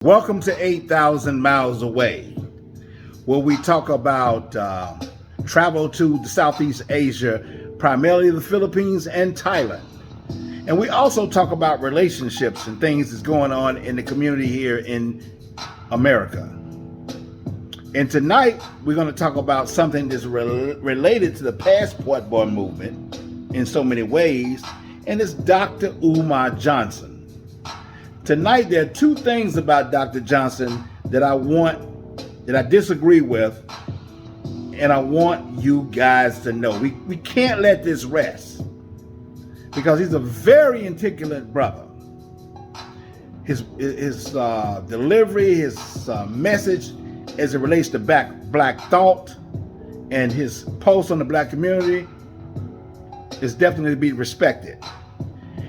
Welcome to 8,000 Miles Away, where we talk about travel to the Southeast Asia, primarily the Philippines and Thailand. And we also talk about relationships and things that's going on in the community here in America. And tonight, we're going to talk about something that's related to the passport boy movement in so many ways, and it's Dr. Umar Johnson. Tonight, there are two things about Dr. Johnson that I disagree with, and I want you guys to know. We can't let this rest because he's a very articulate brother. His delivery, his message as it relates to black thought, and his pulse on the black community is definitely to be respected.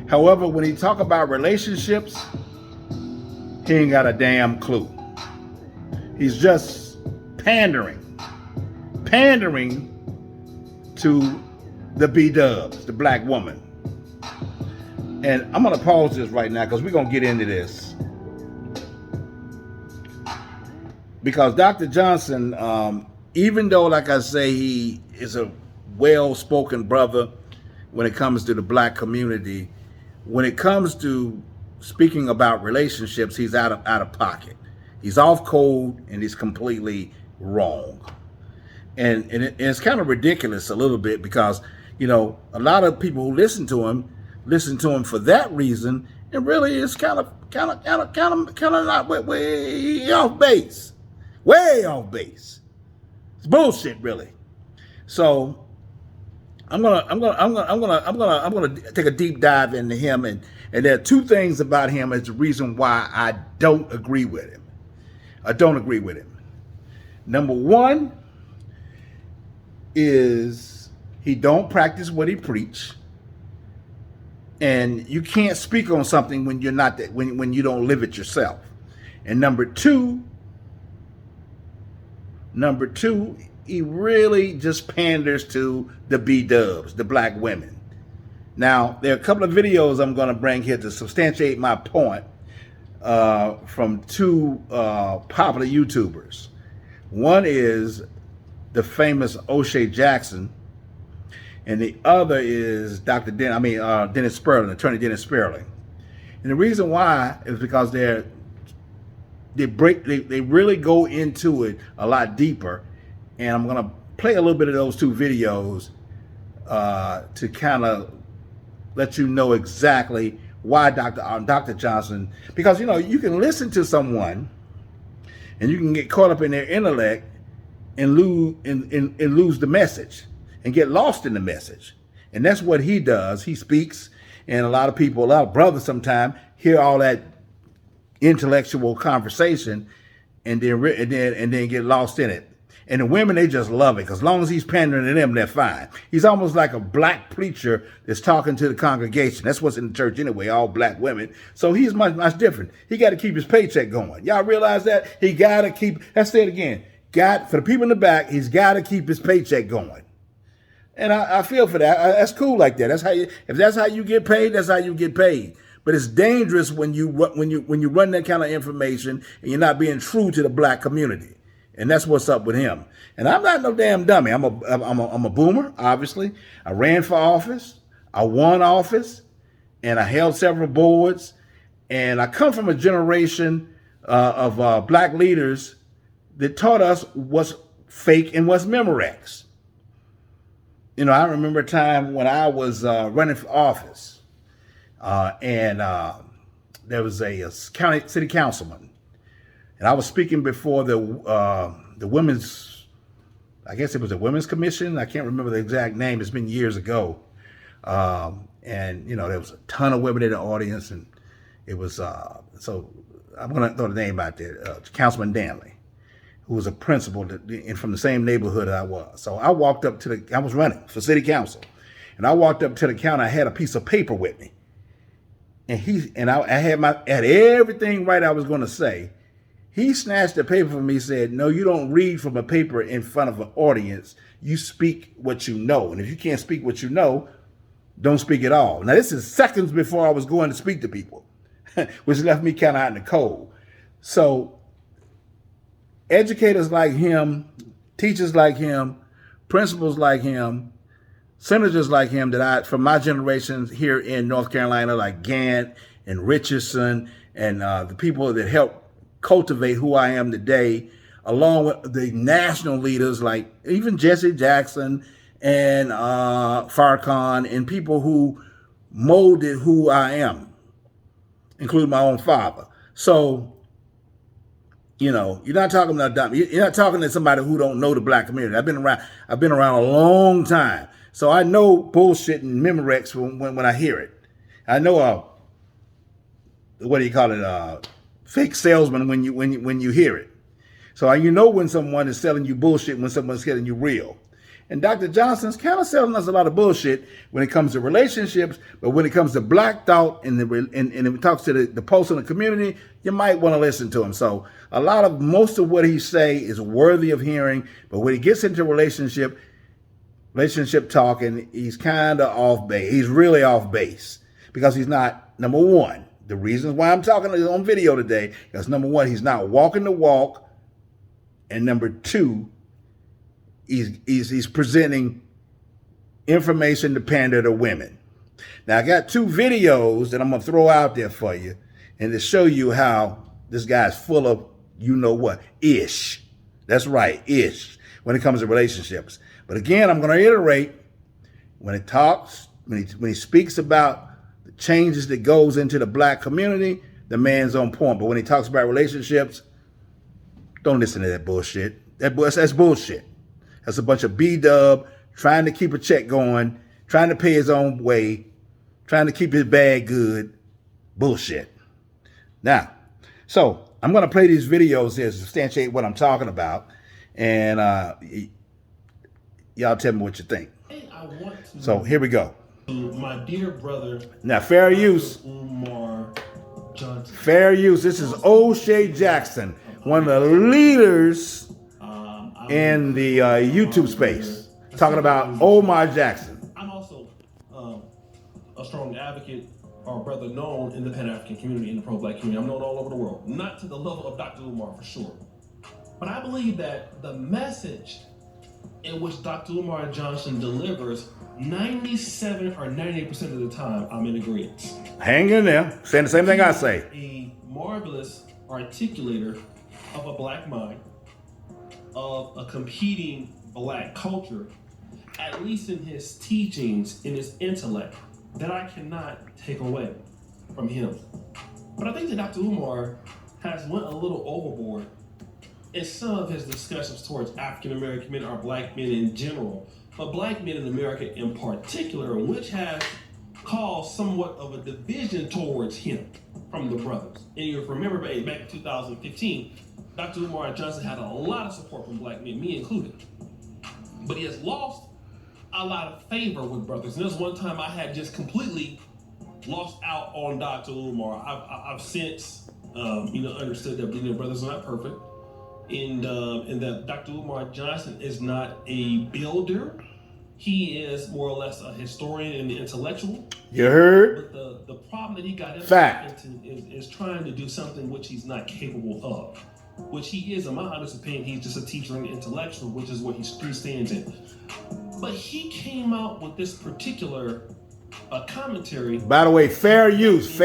However, when he talk about relationships, he ain't got a damn clue. He's just pandering to the B-dubs, the black woman. And I'm going to pause this right now because we're going to get into this. Because Dr. Johnson, even though, like I say, he is a well-spoken brother when it comes to the black community, when it comes to speaking about relationships, he's out of pocket. He's off code and he's completely wrong. And it's kind of ridiculous a little bit because, you know, a lot of people who listen to him for that reason, and really it's kind of not way off base. Way off base. It's bullshit, really. So I'm gonna take a deep dive into him, and there are two things about him as the reason why I don't agree with him. Number one is he don't practice what he preach, and you can't speak on something when you're not that when you don't live it yourself. And number two, he really just panders to the B-dubs, the black women. Now, there are a couple of videos I'm going to bring here to substantiate my point from two popular YouTubers. One is the famous O'Shea Jackson, and the other is Dennis Sperling, Attorney Dennis Sperling. And the reason why is because they really go into it a lot deeper. And I'm going to play a little bit of those two videos to kind of let you know exactly why Dr. Johnson, because, you know, you can listen to someone and you can get caught up in their intellect and lose the message and get lost in the message. And that's what he does. He speaks, and a lot of brothers sometimes hear all that intellectual conversation and then get lost in it. And the women, they just love it, because as long as he's pandering to them, they're fine. He's almost like a black preacher that's talking to the congregation. That's what's in the church anyway, all black women. So he's much different. He got to keep his paycheck going. Y'all realize that? He got to keep, let's say it again, for the people in the back, he's got to keep his paycheck going. And I feel for that. That's cool like that. If that's how you get paid, that's how you get paid. But it's dangerous when you run that kind of information and you're not being true to the black community. And that's what's up with him. And I'm not no damn dummy. I'm a boomer, obviously. I ran for office. I won office. And I held several boards. And I come from a generation of black leaders that taught us what's fake and what's Memorex. You know, I remember a time when I was running for office. And there was a city councilman. And I was speaking before the women's, I guess it was a women's commission. I can't remember the exact name. It's been years ago. And, you know, there was a ton of women in the audience. And it was, so I'm going to throw the name out there, Councilman Danley, who was a principal from the same neighborhood I was. So I walked up I was running for city council. And I walked up to the counter. I had a piece of paper with me. And I had everything right I was going to say. He snatched the paper from me and said, "No, you don't read from a paper in front of an audience. You speak what you know. And if you can't speak what you know, don't speak at all." Now, this is seconds before I was going to speak to people, which left me kind of out in the cold. So educators like him, teachers like him, principals like him, senators like him that from my generation here in North Carolina, like Gant and Richardson, and the people that helped cultivate who I am today, along with the national leaders like even Jesse Jackson and Farrakhan, and people who molded who I am, including my own father. So, you're not talking about you're not talking to somebody who don't know the black community. I've been around a long time. So I know bullshit and Memorex when I hear it. I know what do you call it? Fake salesman when you hear it. So you know when someone is selling you bullshit when someone's selling you real. And Dr. Johnson's kind of selling us a lot of bullshit when it comes to relationships, but when it comes to black thought and it talks to the pulse in the community, you might want to listen to him. So most of what he say is worthy of hearing, but when he gets into relationship talking, he's kind of off base. He's really off base because he's not, number one, the reasons why I'm talking on video today, because number one, he's not walking the walk, and number two, he's presenting information to pander to women. Now, I got two videos that I'm going to throw out there for you and to show you how this guy's full of, ish. That's right, ish, when it comes to relationships. But again, I'm going to iterate, when he speaks about the changes that goes into the black community, the man's on point. But when he talks about relationships, don't listen to that bullshit. That's bullshit. That's a bunch of B-dub trying to keep a check going, trying to pay his own way, trying to keep his bag good. Bullshit. Now, so I'm going to play these videos here to substantiate what I'm talking about, and y'all tell me what you think. So here we go. My dear brother. Now, fair use. Umar Johnson. Fair use. This is O'Shea Jackson, one of the leaders in the YouTube space, talking about Umar Jackson. I'm also a strong advocate or brother known in the Pan-African community, in the pro-black community. I'm known all over the world. Not to the level of Dr. Umar, for sure. But I believe that the message in which Dr. Umar Johnson delivers, 97 or 98% of the time, I'm in agreement. Hang in there. Saying the same thing I say. A marvelous articulator of a black mind, of a competing black culture, at least in his teachings, in his intellect, that I cannot take away from him. But I think that Dr. Umar has went a little overboard in some of his discussions towards African American men or black men in general, but black men in America in particular, which has caused somewhat of a division towards him from the brothers. And you remember back in 2015, Dr. Umar Johnson had a lot of support from black men, me included. But he has lost a lot of favor with brothers. And there's one time I had just completely lost out on Dr. Umar. I've since understood that bleeding brothers are not perfect. And that Dr. Umar Johnson is not a builder. He is more or less a historian and intellectual. You heard? But the problem that he got into is trying to do something which he's not capable of. Which he is, in my honest opinion, he's just a teacher and intellectual, which is what he stands in. But he came out with this particular commentary. By the way, fair use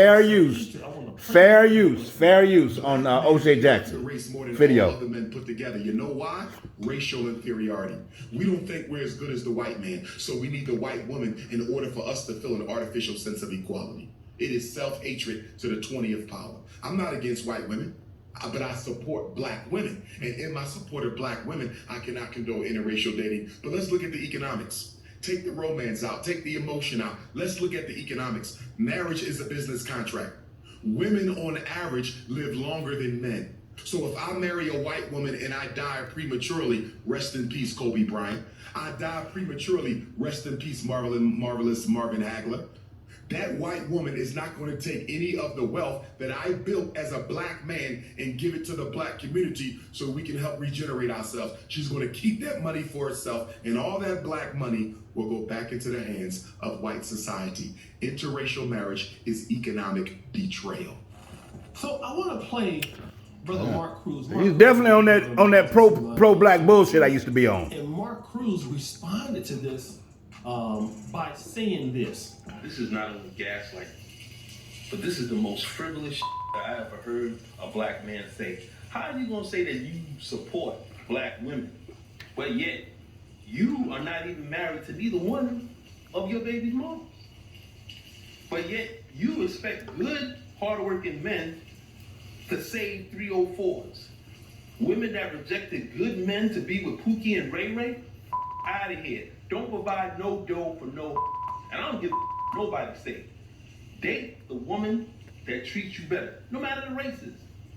on O'Shea Jackson video. All other men put together. You know why? Racial inferiority. We don't think we're as good as the white man, so we need the white woman in order for us to feel an artificial sense of equality. It is self-hatred to the 20th power. I'm not against white women, but I support black women. And in my support of black women, I cannot condone interracial dating. But let's look at the economics. Take the romance out, take the emotion out. Let's look at the economics. Marriage is a business contract. Women on average live longer than men. So if I marry a white woman and I die prematurely, rest in peace, Kobe Bryant. I die prematurely, rest in peace, marvelous Marvin Hagler. That white woman is not going to take any of the wealth that I built as a black man and give it to the black community so we can help regenerate ourselves. She's going to keep that money for herself, and all that black money will go back into the hands of white society. Interracial marriage is economic betrayal. So I want to play Brother Mark Cruz. He's definitely on that pro black bullshit I used to be on. And Mark Cruz responded to this by saying this. This is not only gaslighting, but this is the most frivolous shit that I ever heard a black man say. How are you gonna say that you support black women, but yet you are not even married to neither one of your baby's moms? But yet you expect good, hardworking men to save 304s. Women that rejected good men to be with Pookie and Ray Ray? Out of here. Don't provide no dough for no. And I don't give nobody say. Date the woman that treats you better, no matter the races.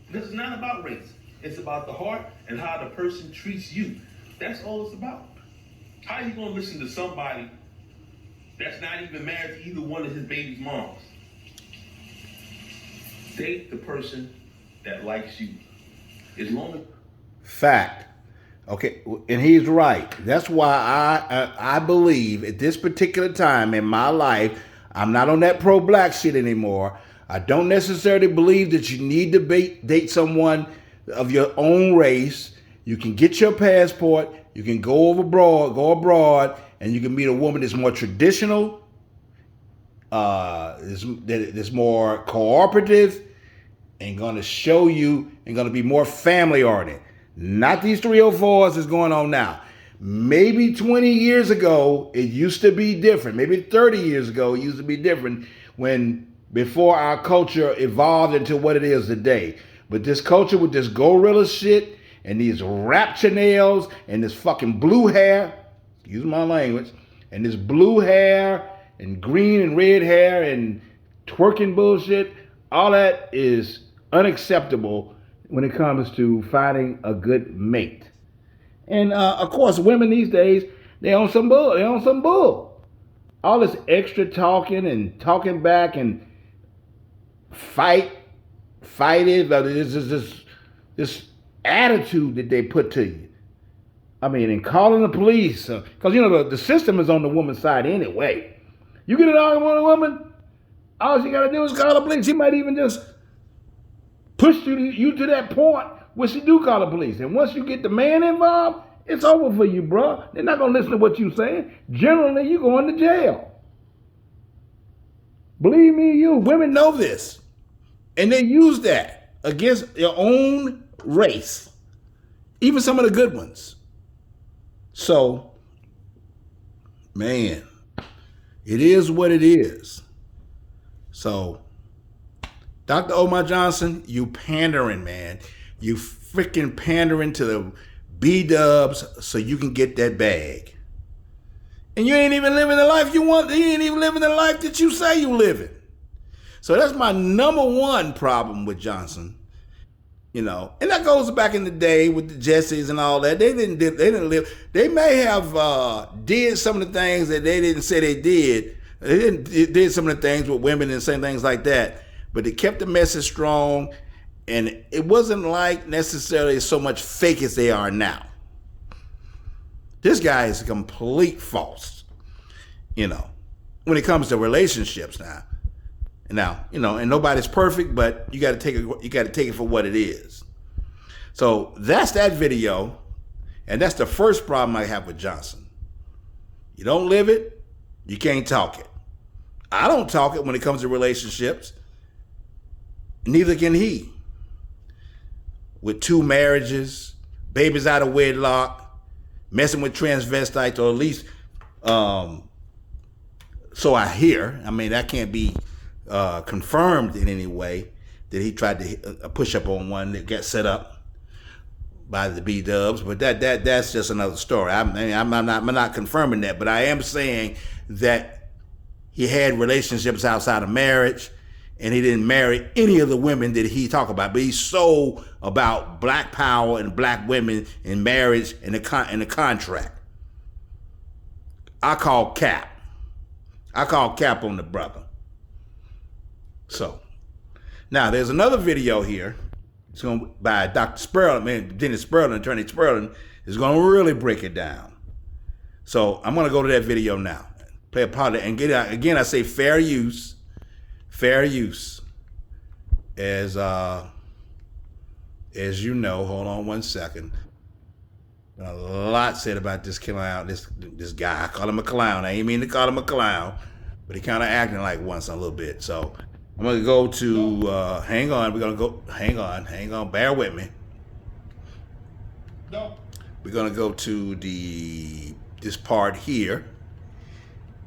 Because it's not about race. It's about the heart and how the person treats you. That's all it's about. How are you gonna listen to somebody that's not even married to either one of his baby's moms? Date the person that likes you. As long as Fact. Okay, and he's right. That's why I believe at this particular time in my life, I'm not on that pro-black shit anymore. I don't necessarily believe that you need to date someone of your own race. You can get your passport, you can go abroad, and you can meet a woman that's more traditional, that's more cooperative, and gonna show you and gonna be more family oriented. Not these 304s that's going on now. Maybe 20 years ago, it used to be different. Maybe 30 years ago, it used to be different before our culture evolved into what it is today. But this culture with this gorilla shit and these rapture nails and this fucking blue hair, excuse my language, and this blue hair and green and red hair and twerking bullshit, all that is unacceptable when it comes to finding a good mate. And of course, women these days, they on some bull. All this extra talking and talking back and fight it. This attitude that they put to you. I mean, and calling the police, because you know the system is on the woman's side anyway. You get an argument with a woman, all she gotta do is call the police. She might even just push you to that point where she do call the police. And once you get the man involved, it's over for you, bro. They're not gonna listen to what you saying. Generally, you going to jail. Believe me, women know this, and they use that against their own race, even some of the good ones. So, man, it is what it is. So, Dr. Umar Johnson, you pandering, man. You freaking pandering to the B-dubs so you can get that bag. And you ain't even living the life you want. You ain't even living the life that you say you living. So that's my number one problem with Johnson. You know, and that goes back in the day with the Jessies and all that. They didn't live. They may have did some of the things that they didn't say they did. They did some of the things with women and saying things like that. But they kept the message strong, and it wasn't like necessarily so much fake as they are now. This guy is complete false, you know, when it comes to relationships now. Now, you know, and nobody's perfect, but you got to take it for what it is. So that's that video, and that's the first problem I have with Johnson. You don't live it, you can't talk it. I don't talk it when it comes to relationships. Neither can he. With 2 marriages, babies out of wedlock, messing with transvestites, or at least, so I hear. I mean, that can't be confirmed in any way that he tried to push up on one that got set up by the B-dubs, but that's just another story. I'm not confirming that, but I am saying that he had relationships outside of marriage, and he didn't marry any of the women that he talked about. But he's so about black power and black women in marriage and the contract. I call cap on the brother. So, now there's another video here. It's going to by Dr. Sperling, Dennis Sperling, Attorney Sperling, is going to really break it down. So I'm going to go to that video now. Play a part of it. And again, I say fair use as you know, hold on one second. A lot said about this clown, this guy. I call him a clown. I ain't mean to call him a clown, but he kind of acting like one a little bit. So I'm gonna go to. Hang on. We're gonna go. Hang on. Bear with me. No. We're gonna go to this part here,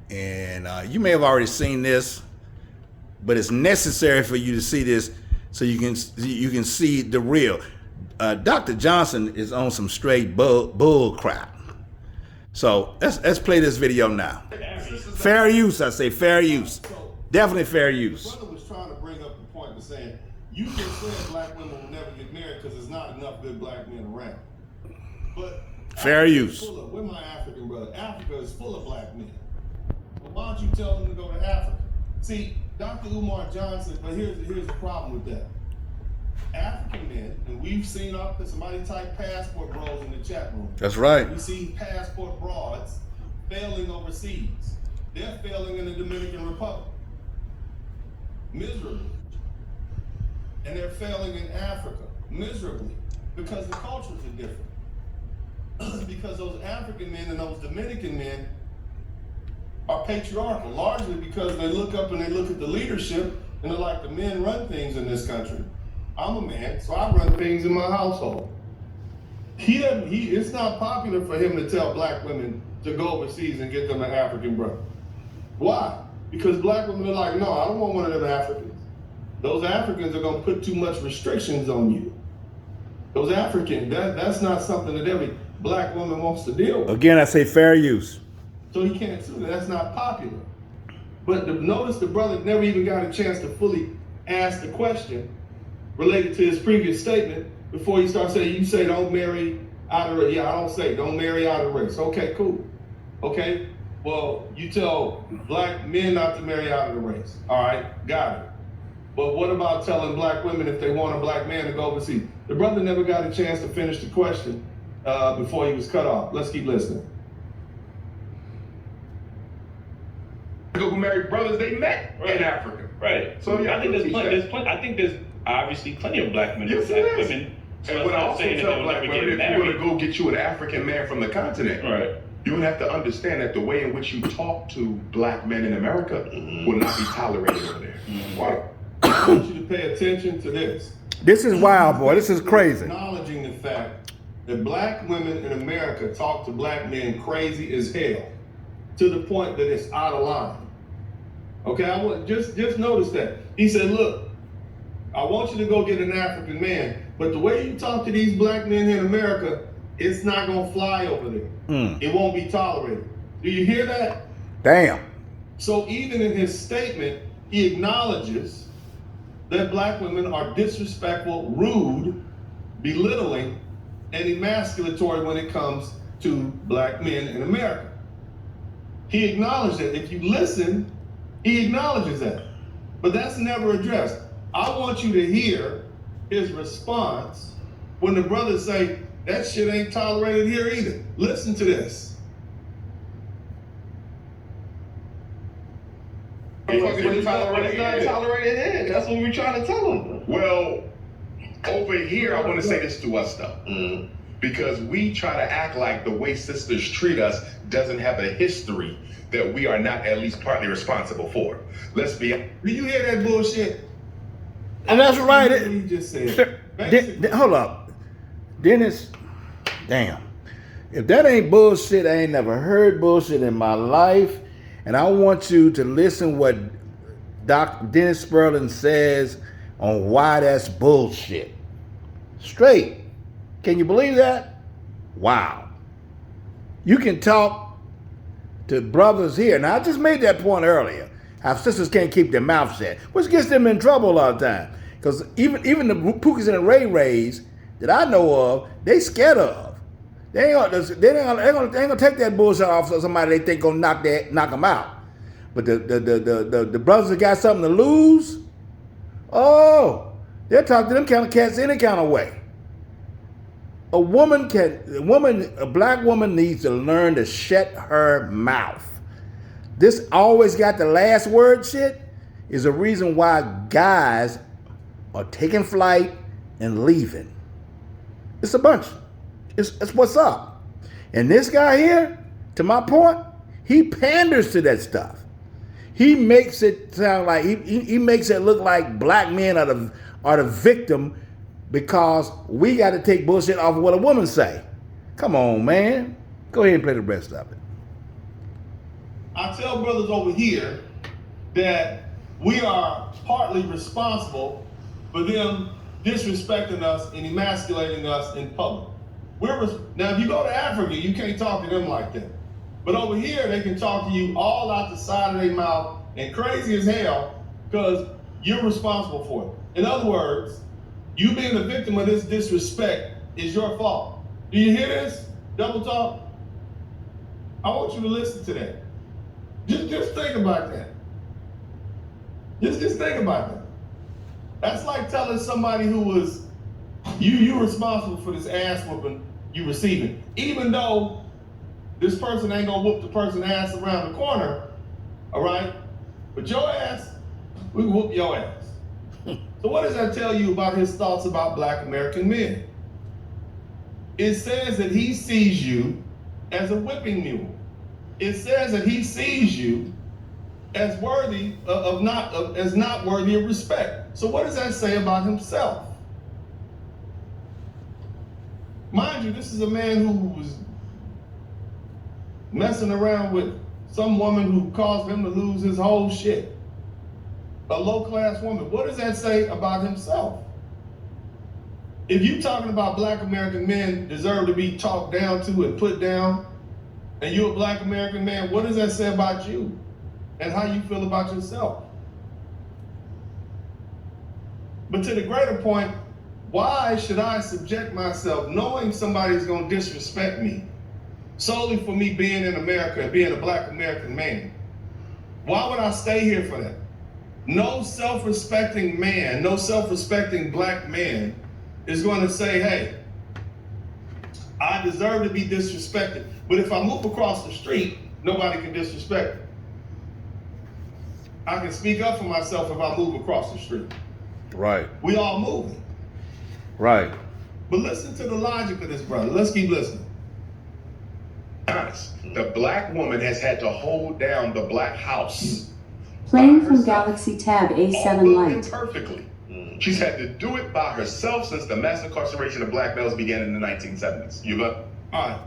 and you may have already seen this, but it's necessary for you to see this so you can see the real. Dr. Johnson is on some straight bull crap. So let's play this video now. Fair use, I say fair use. Definitely fair use. My brother was trying to bring up the point of saying, you just said black women will never get married because there's not enough good black men around. But fair use. We're my African brother. Africa is full of black men. But why don't you tell them to go to Africa? See, Dr. Umar Johnson, but here's the problem with that. African men, and we've seen somebody type passport bros in the chat room. That's right. We see passport broads failing overseas. They're failing in the Dominican Republic. Miserably. And they're failing in Africa miserably because the cultures are different. Because those African men and those Dominican men are patriarchal, largely because they look up and they look at the leadership and they're like, the men run things in this country. I'm a man, so I run things in my household. It's not popular for him to tell black women to go overseas and get them an African brother. Why? Because black women are like, no, I don't want one of them Africans. Those Africans are gonna put too much restrictions on you. Those Africans, that's not something that every black woman wants to deal with. Again, I say fair use. So he can't sue them. That's not popular. But notice the brother never even got a chance to fully ask the question related to his previous statement before he starts saying, you say don't marry out of race. Yeah, I don't say don't marry out of race. Okay, cool. Okay, well, you tell black men not to marry out of the race. All right, got it. But what about telling black women if they want a black man to go overseas? The brother never got a chance to finish the question before he was cut off. Let's keep listening. Who married brothers they met in Africa. Right. So yeah, I think there's obviously plenty of black men Yes, and it black is. women. So And what I I'm not also saying that tell they'll black never women, get if you want to married. go get you an African man from the continent, Right. you would have to understand that the way in which you talk to black men in America will not be tolerated over there. Why? I want you to pay attention to this. This is wild, boy. This is crazy. Acknowledging the fact that black women in America talk to black men crazy as hell, to the point that it's out of line. Okay, I want just notice that. He said, look, I want you to go get an African man, but the way you talk to these black men in America, it's not gonna fly over there. It won't be tolerated. Do you hear that? Damn. So even in his statement, he acknowledges that black women are disrespectful, rude, belittling, and emasculatory when it comes to black men in America. He acknowledged that. If you listen, he acknowledges that. But that's never addressed. I want you to hear his response when the brothers say, that shit ain't tolerated here either. Listen to this. It's not tolerated here. That's what we're trying to tell them. Well, over here, I want to say this to us though, because we try to act like the way sisters treat us doesn't have a history that we are not at least partly responsible for. Let's be. Do you hear that bullshit? And that's right. He just said. Hold up. Dennis, damn. If that ain't bullshit, I ain't never heard bullshit in my life. And I want you to listen what Dr. Dennis Sperling says on why that's bullshit. Straight. Can you believe that? Wow. You can talk to brothers here. Now, I just made that point earlier. How sisters can't keep their mouth shut, which gets them in trouble a lot of time. Because even the Pookies and the Ray Rays that I know of, they scared of. They ain't gonna take that bullshit off of somebody they think gonna knock them out. But the brothers that got something to lose, oh, they'll talk to them kind of cats any kind of way. A black woman needs to learn to shut her mouth. This always got the last word shit is a reason why guys are taking flight and leaving. It's a bunch. It's what's up. And this guy here, to my point, he panders to that stuff. He makes it sound like he makes it look like black men are the victim because we got to take bullshit off of what a woman say. Come on, man. Go ahead and play the rest of it. I tell brothers over here that we are partly responsible for them disrespecting us and emasculating us in public. Now, if you go to Africa, you can't talk to them like that. But over here, they can talk to you all out the side of their mouth and crazy as hell because you're responsible for it. In other words, you being a victim of this disrespect is your fault. Do you hear this? Double talk? I want you to listen to that. Just think about that. Just think about that. That's like telling somebody who was, you're responsible for this ass whooping you receiving. Even though this person ain't gonna whoop the person ass around the corner, all right? But your ass, we whoop your ass. So what does that tell you about his thoughts about black American men? It says that he sees you as a whipping mule. It says that he sees you as worthy as not worthy of respect. So what does that say about himself? Mind you, this is a man who was messing around with some woman who caused him to lose his whole shit. A low-class woman. What does that say about himself? If you talking about black American men deserve to be talked down to and put down, and you're a black American man, what does that say about you and how you feel about yourself? But to the greater point, why should I subject myself knowing somebody's gonna disrespect me solely for me being in America and being a black American man? Why would I stay here for that? No self-respecting man, no self-respecting black man is going to say, hey, I deserve to be disrespected. But if I move across the street, nobody can disrespect me. I can speak up for myself if I move across the street. Right. We all moving. Right. But listen to the logic of this, brother. Let's keep listening. The black woman has had to hold down the black house. Playing from Galaxy Tab A7 Lite. Imperfectly. She's had to do it by herself since the mass incarceration of black males began in the 1970s. You look? All right.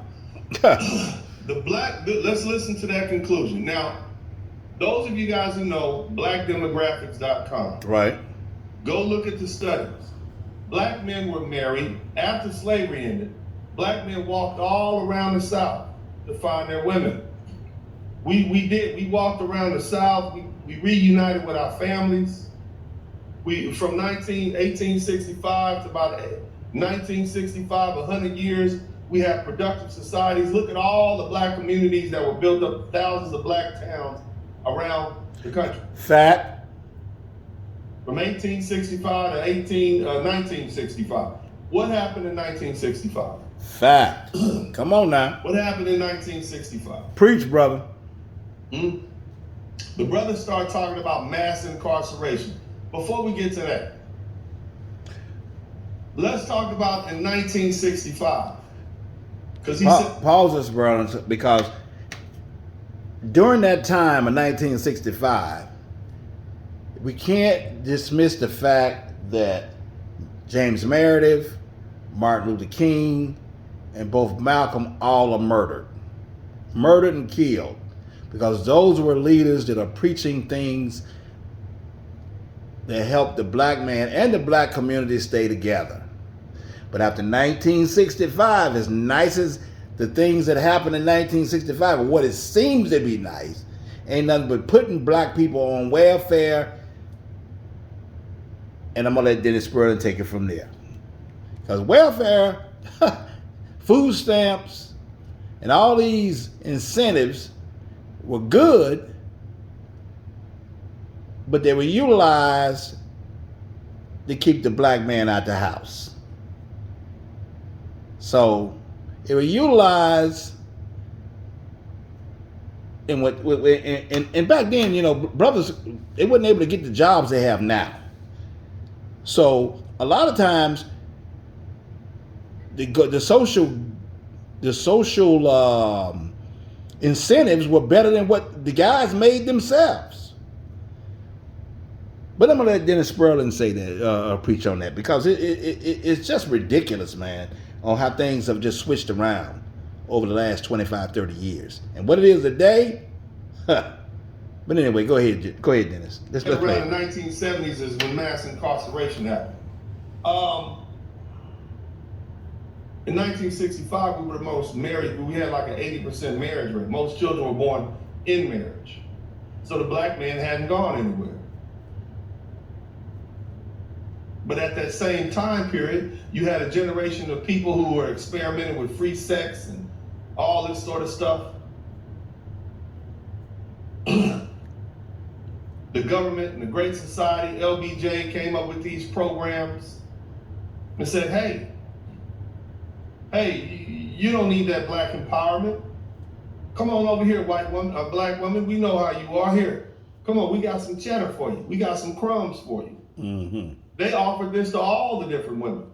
Let's listen to that conclusion. Now, those of you guys who know blackdemographics.com. Right. Go look at the studies. Black men were married after slavery ended. Black men walked all around the South to find their women. We walked around the South. We reunited with our families. From 1865 to about 1965, 100 years, we have productive societies. Look at all the black communities that were built up, thousands of black towns around the country. Fact. From 1865 to 1965. What happened in 1965? Fact. Come on now. What happened in 1965? Preach, brother. The brothers start talking about mass incarceration. Before we get to that, let's talk about in 1965. Because he said, pause this, brother, because during that time of 1965, we can't dismiss the fact that James Meredith, Martin Luther King, and both Malcolm all are murdered and killed, because those were leaders that are preaching things that help the black man and the black community stay together. But after 1965, as nice as the things that happened in 1965, or what it seems to be nice, ain't nothing but putting black people on welfare. And I'm gonna let Dennis Spurling take it from there. Because welfare, food stamps, and all these incentives were good, but they were utilized to keep the black man out the house. So they were utilized, and back then, you know, brothers, they weren't able to get the jobs they have now. So a lot of times, the social incentives were better than what the guys made themselves. But I'm gonna let Dennis Sperling say that, preach on that, because it's just ridiculous, man, on how things have just switched around over the last 25, 30 years. And what it is today, huh. But anyway, go ahead, Dennis. Let's play Around the 1970s is when mass incarceration happened. In 1965, we were the most married. We had like an 80% marriage rate. Most children were born in marriage. So the black man hadn't gone anywhere. But at that same time period, you had a generation of people who were experimenting with free sex and all this sort of stuff. The government and the Great Society, LBJ, came up with these programs and said, hey, you don't need that black empowerment. Come on over here, white woman, black woman. We know how you are here. Come on, we got some cheddar for you. We got some crumbs for you. Mm-hmm. They offered this to all the different women.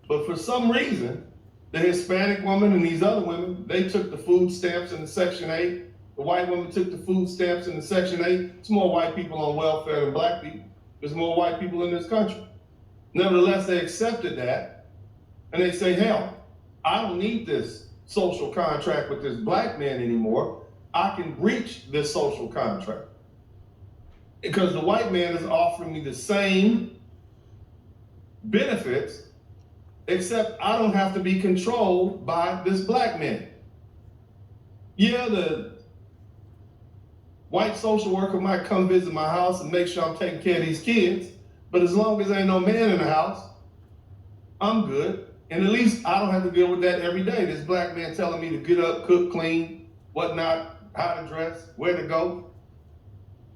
But for some reason, the Hispanic woman and these other women, they took the food stamps in the Section 8. The white woman took the food stamps in the Section 8. It's more white people on welfare than black people. There's more white people in this country. Nevertheless, they accepted that. And they say, hell, I don't need this social contract with this black man anymore. I can breach this social contract. Because the white man is offering me the same benefits, except I don't have to be controlled by this black man. Yeah, the white social worker might come visit my house and make sure I'm taking care of these kids, but as long as there ain't no man in the house, I'm good. And at least I don't have to deal with that every day. This black man telling me to get up, cook, clean, whatnot, how to dress, where to go.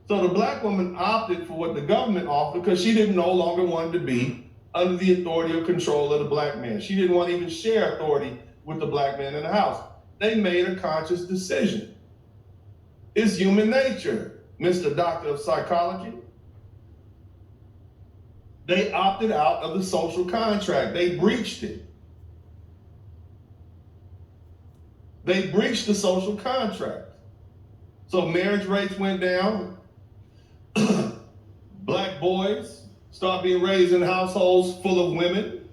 So the black woman opted for what the government offered because she didn't no longer want to be under the authority or control of the black man. She didn't want to even share authority with the black man in the house. They made a conscious decision. It's human nature, Mr. Doctor of Psychology. They opted out of the social contract. They breached it. They breached the social contract. So marriage rates went down. Black boys start being raised in households full of women.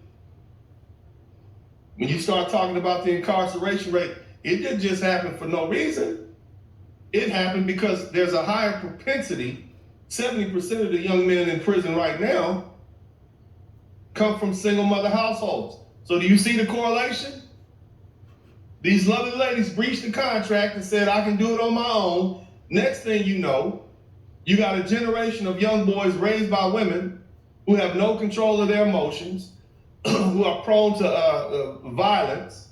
When you start talking about the incarceration rate, it didn't just happen for no reason. It happened because there's a higher propensity. 70% of the young men in prison right now come from single mother households. So do you see the correlation? These lovely ladies breached the contract and said, I can do it on my own. Next thing you know, you got a generation of young boys raised by women who have no control of their emotions, who are prone to violence,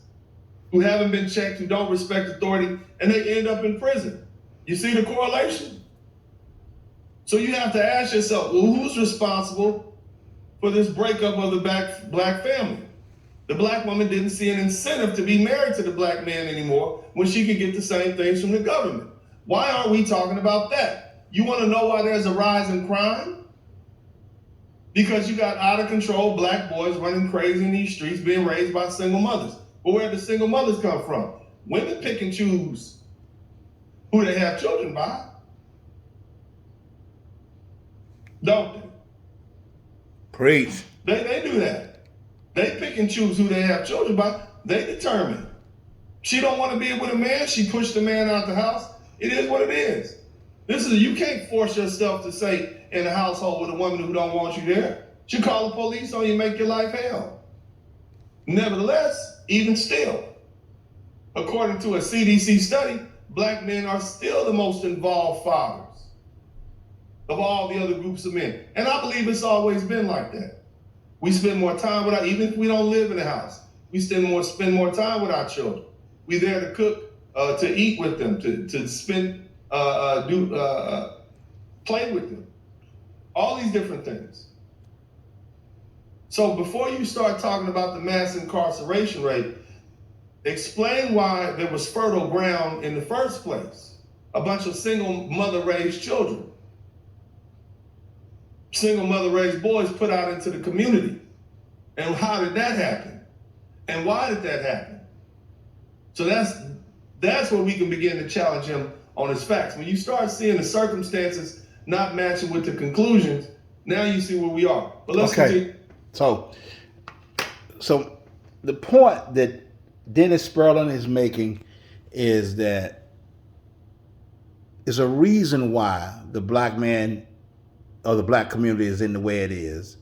who haven't been checked, who don't respect authority, and they end up in prison. You see the correlation? So you have to ask yourself, well, who's responsible for this breakup of the black family? The black woman didn't see an incentive to be married to the black man anymore when she could get the same things from the government. Why aren't we talking about that? You want to know why there's a rise in crime? Because you got out of control black boys running crazy in these streets being raised by single mothers. But where do single mothers come from? Women pick and choose who they have children by. Don't they? Preach. They do that. They pick and choose who they have children by. They determine. She don't want to be with a man. She pushed the man out the house. It is what it is. You can't force yourself to stay in a household with a woman who don't want you there. She call the police on you, make your life hell. Nevertheless, even still, according to a CDC study, black men are still the most involved fathers of all the other groups of men. And I believe it's always been like that. We spend more time with even if we don't live in the house, we spend more time with our children. We there to cook, to eat with them, to spend, play with them. All these different things. So before you start talking about the mass incarceration rate, explain why there was fertile ground in the first place. A bunch of single mother-raised children. Single mother-raised boys put out into the community. And how did that happen? And why did that happen? So that's where we can begin to challenge him on his facts. When you start seeing the circumstances not matching with the conclusions, now you see where we are. But let's continue. So the point that Dennis Sperling is making is that there's a reason why the black man or the black community is in the way it is.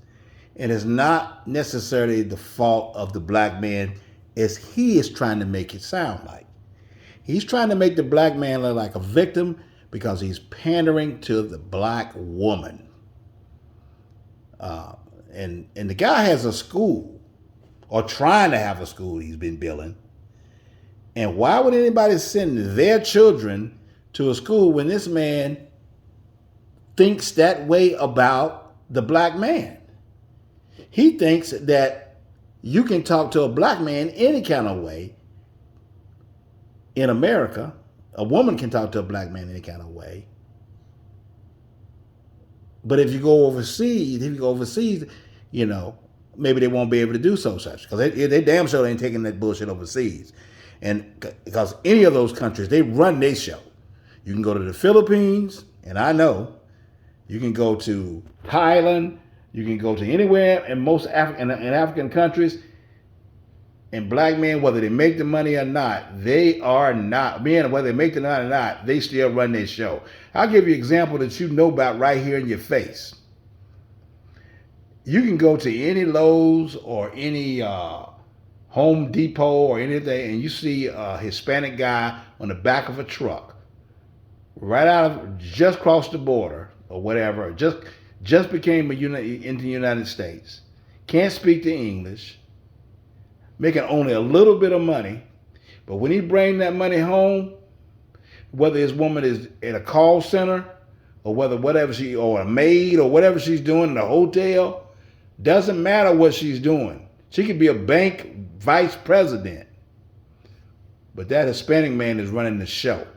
And it's not necessarily the fault of the black man as he is trying to make it sound like. He's trying to make the black man look like a victim because he's pandering to the black woman. And the guy has a school, or trying to have a school he's been building. And why would anybody send their children to a school when this man thinks that way about the black man? He thinks that you can talk to a black man any kind of way in America. A woman can talk to a black man any kind of way. But if you go overseas, you know, maybe they won't be able to do such. Because they damn sure ain't taking that bullshit overseas. And because any of those countries, they run their show. You can go to the Philippines, and I know. You can go to Thailand. You can go to anywhere in most African countries. And black men, whether they make the money or not, they are not. Men, whether they make the money or not, they still run their show. I'll give you an example that you know about right here in your face. You can go to any Lowe's or any Home Depot or anything, and you see a Hispanic guy on the back of a truck, right out of just crossed the border or whatever, just became in the United States, can't speak the English, making only a little bit of money, but when he bring that money home, whether his woman is at a call center or or a maid or whatever she's doing in a hotel, doesn't matter what she's doing. She could be a bank vice president, but that Hispanic man is running the show,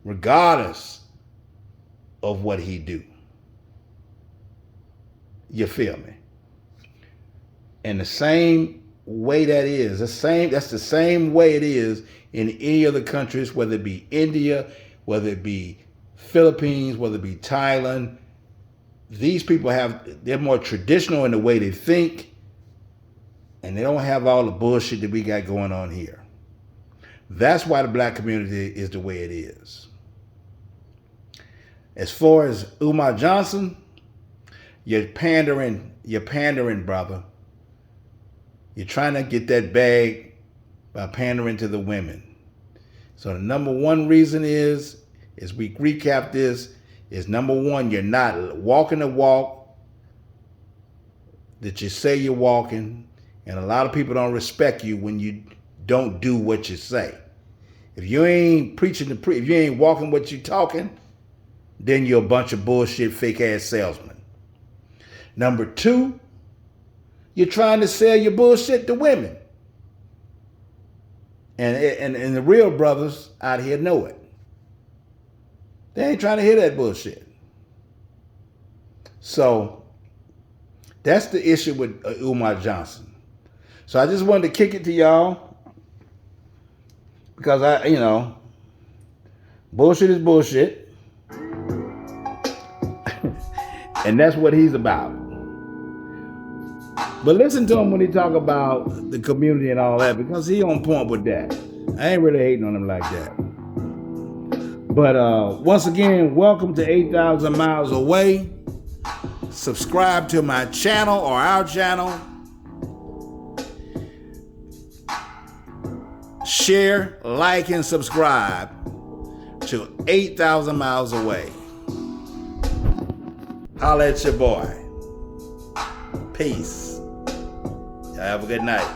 regardless of what he do. You feel me? And the same way that's the same way it is in any other countries, whether it be India, whether it be Philippines, whether it be Thailand. These people they're more traditional in the way they think, and they don't have all the bullshit that we got going on here. That's why the black community is the way it is. As far as Umar Johnson, you're pandering, brother. You're trying to get that bag by pandering to the women. So the number one reason is, as we recap this, is number one, you're not walking the walk that you say you're walking, and a lot of people don't respect you when you don't do what you say. If you ain't if you ain't walking what you talking, then you're a bunch of bullshit, fake ass salesmen. Number two, you're trying to sell your bullshit to women. And the real brothers out here know it. They ain't trying to hear that bullshit. So that's the issue with Umar Johnson. So I just wanted to kick it to y'all because bullshit is bullshit. And that's what he's about. But listen to him when he talk about the community and all that, because he on point with that. I ain't really hating on him like that. But once again, welcome to 8,000 Miles Away. Subscribe to my channel or our channel. Share, like, and subscribe to 8,000 Miles Away. Holla at your boy. Peace. Y'all have a good night.